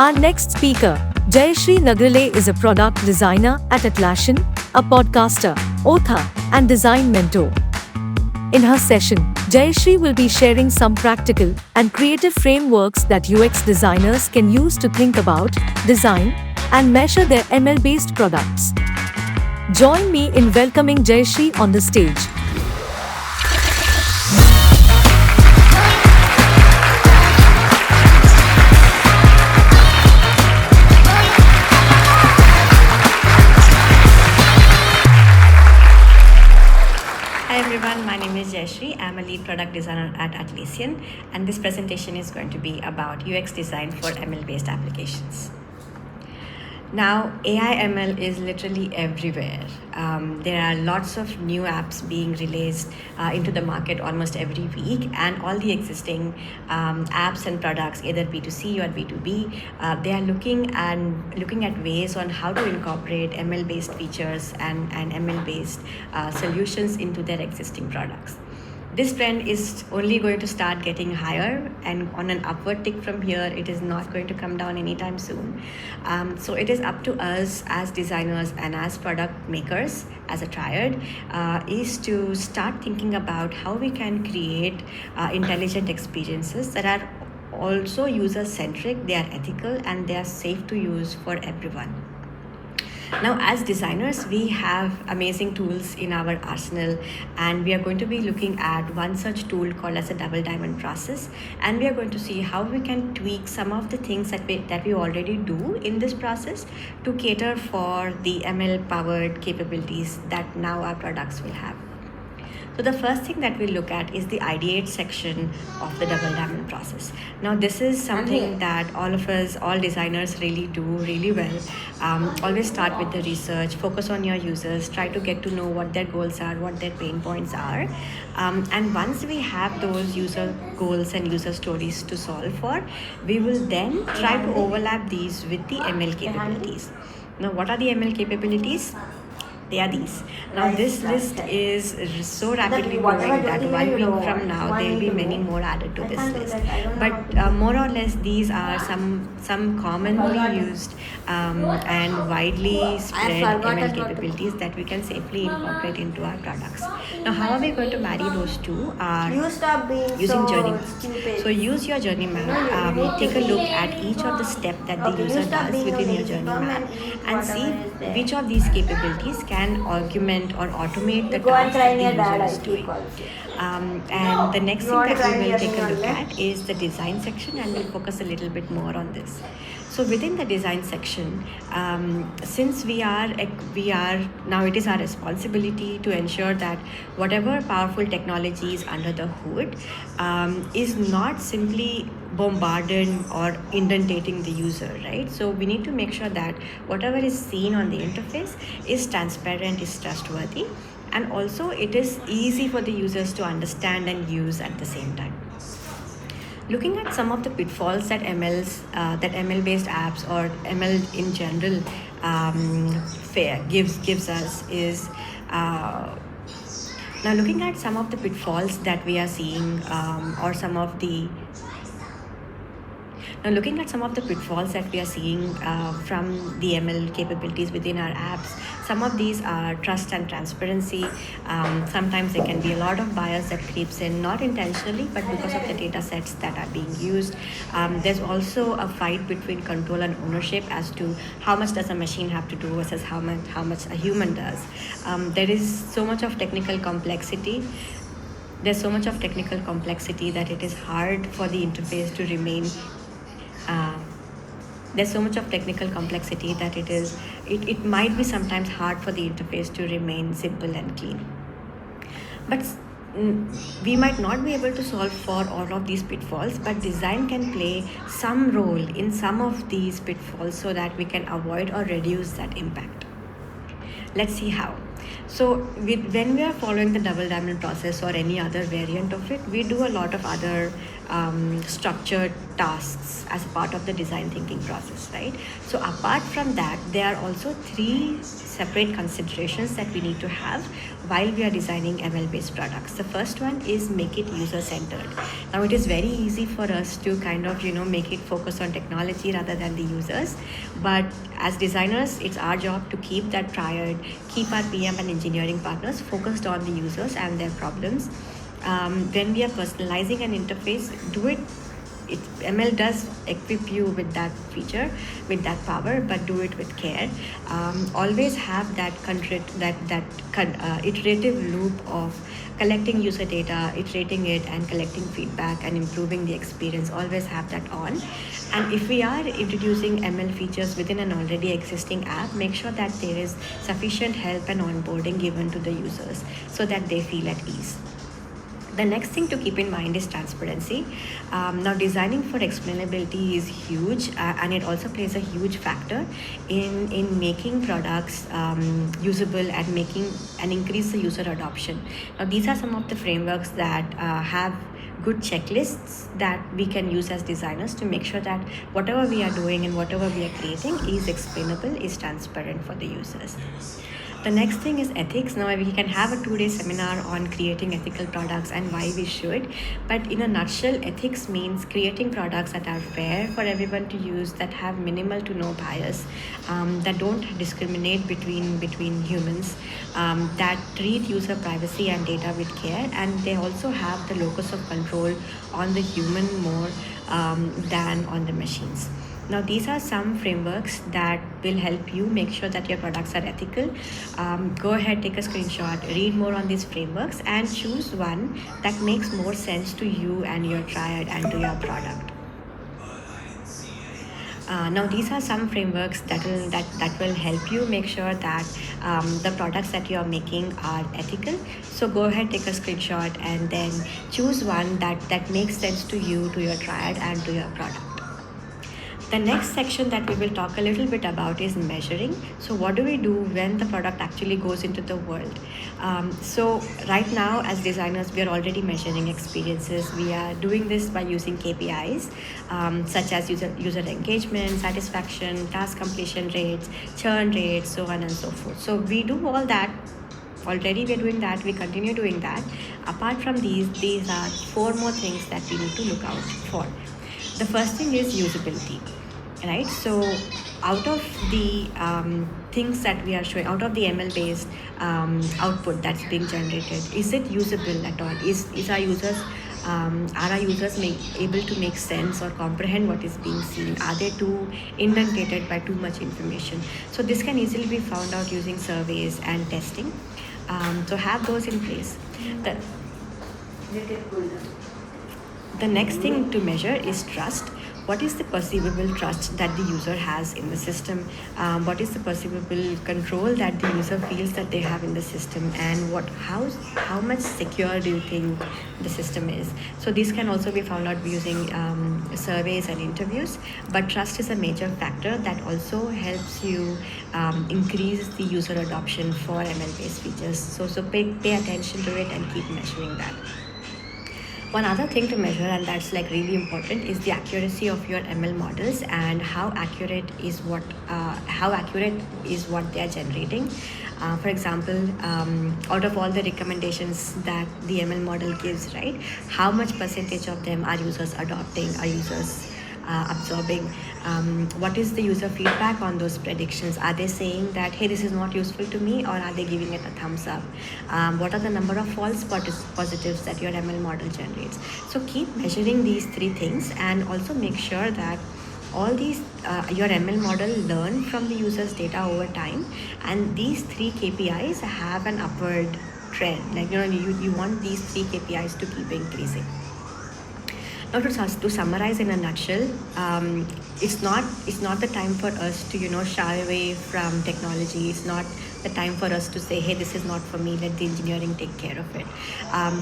Our next speaker, Jayasri Nagrale, is a product designer at Atlassian, a podcaster, author, and design mentor. In her session, Jayasri will be sharing some practical and creative frameworks that UX designers can use to think about, design, and measure their ML-based products. Join me in welcoming Jayasri on the stage. Hi everyone, my name is Jayasri. I'm a lead product designer at Atlassian, and this presentation is going to be about UX design for ML-based applications. Now, AI ML is literally everywhere. There are lots of new apps being released into the market almost every week, and all the existing apps and products, either B2C or B2B, they are looking at ways on how to incorporate ML-based features and ML-based solutions into their existing products. This trend is only going to start getting higher and on an upward tick from here. It is not going to come down anytime soon. So it is up to us as designers and as product makers, as a triad, is to start thinking about how we can create intelligent experiences that are also user-centric, they are ethical, and they are safe to use for everyone. Now, as designers, we have amazing tools in our arsenal, and we are going to be looking at one such tool called as a double diamond process, and we are going to see how we can tweak some of the things that we already do in this process to cater for the ML powered capabilities that now our products will have. So the first thing that we look at is the ideate section of the double diamond process. Now this is something that all of us, all designers really do really well. Always start with the research, focus on your users, try to get to know what their goals are, what their pain points are. And once we have those user goals and user stories to solve for, we will then try to overlap these with the ML capabilities. Now what are the ML capabilities? They are these. Now this list is so rapidly growing that 1 week from now there will be many more added to this list. But more or less these are some commonly used and widely spread ML capabilities that we can safely incorporate into our products. Now how are we going to marry those two? Using journey maps. So use your journey map, take a look at each of the steps that the user does within your journey map and see which of these capabilities can augment or automate the task that the user is doing. And the next thing that we will take a look at is the design section, and we'll focus a little bit more on this. So within the design section, since we are now, it is our responsibility to ensure that whatever powerful technology is under the hood is not simply bombarding or indentating the user, right? So we need to make sure that whatever is seen on the interface is transparent, is trustworthy, and also it is easy for the users to understand and use at the same time. Looking at some of the pitfalls that ML-based apps or ML in general gives us is now looking at some of the pitfalls that we are seeing looking at some of the pitfalls that we are seeing from the ML capabilities within our apps. Some of these are trust and transparency. Sometimes there can be a lot of bias that creeps in, not intentionally, but because of the data sets that are being used. There's also a fight between control and ownership as to how much does a machine have to do versus how much a human does. There is so much of technical complexity. There's so much of technical complexity that it is hard for the interface to remain there's so much of technical complexity that it might be sometimes hard for the interface to remain simple and clean. But we might not be able to solve for all of these pitfalls, but design can play some role in some of these pitfalls so that we can avoid or reduce that impact. Let's see how. So when we are following the double diamond process or any other variant of it, we do a lot of other structured tasks as a part of the design thinking process, right? So apart from that, there are also three separate considerations that we need to have while we are designing ML-based products. The first one is make it user-centered. Now, it is very easy for us to kind of, make it focus on technology rather than the users. But as designers, it's our job to keep that triad, keep our PM and engineering partners focused on the users and their problems. When we are personalizing an interface, ML does equip you with that feature, with that power, but do it with care. Always have that iterative loop of collecting user data, iterating it, and collecting feedback and improving the experience. Always have that on. And if we are introducing ML features within an already existing app, make sure that there is sufficient help and onboarding given to the users so that they feel at ease. The next thing to keep in mind is transparency. Now, designing for explainability is huge, and it also plays a huge factor in making products usable and increase the user adoption. Now, these are some of the frameworks that have good checklists that we can use as designers to make sure that whatever we are doing and whatever we are creating is explainable, is transparent for the users. The next thing is ethics. Now, we can have a 2-day seminar on creating ethical products and why we should. But in a nutshell, ethics means creating products that are fair for everyone to use, that have minimal to no bias, that don't discriminate between humans, that treat user privacy and data with care, and they also have the locus of control on the human more than on the machines. Now, these are some frameworks that will help you make sure that your products are ethical. Go ahead, take a screenshot, read more on these frameworks, and choose one that makes more sense to you and your triad and to your product. Now, these are some frameworks that will help you make sure that the products that you are making are ethical. So go ahead, take a screenshot, and then choose one that makes sense to you, to your triad, and to your product. The next section that we will talk a little bit about is measuring. So what do we do when the product actually goes into the world? So right now, as designers, we are already measuring experiences. We are doing this by using KPIs such as user engagement, satisfaction, task completion rates, churn rates, so on and so forth. So we do all that. Already we are doing that, we continue doing that. Apart from these are 4 more things that we need to look out for. The first thing is usability, right? So out of the things that we are showing, out of the ML-based output that's being generated, is it usable at all? Are our users able to make sense or comprehend what is being seen? Are they too inundated by too much information? So this can easily be found out using surveys and testing. So have those in place. The next thing to measure is trust. What is the perceivable trust that the user has in the system? What is the perceivable control that the user feels that they have in the system? And how much secure do you think the system is? So these can also be found out using surveys and interviews. But trust is a major factor that also helps you increase the user adoption for ML-based features. So pay attention to it and keep measuring that. One other thing to measure, and that's like really important, is the accuracy of your ML models and how accurate is what they are generating. For example, out of all the recommendations that the ML model gives, right, how much percentage of them are users adopting, are users absorbing? What is the user feedback on those predictions? Are they saying that, hey, this is not useful to me, or are they giving it a thumbs up? What are the number of false positives that your ML model generates? So keep measuring these 3 things, and also make sure that all these your ML model learn from the user's data over time, and these 3 KPIs have an upward trend. Like, you want these 3 KPIs to keep increasing. Now, to summarize in a nutshell, it's not the time for us to shy away from technology. It's not the time for us to say, hey, this is not for me, let the engineering take care of it.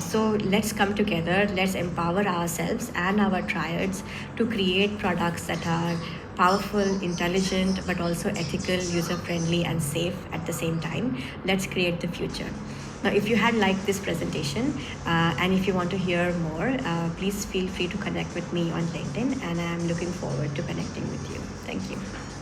So let's come together, let's empower ourselves and our triads to create products that are powerful, intelligent, but also ethical, user-friendly, and safe at the same time. Let's create the future. Now, if you had liked this presentation and if you want to hear more, please feel free to connect with me on LinkedIn, and I'm looking forward to connecting with you. Thank you.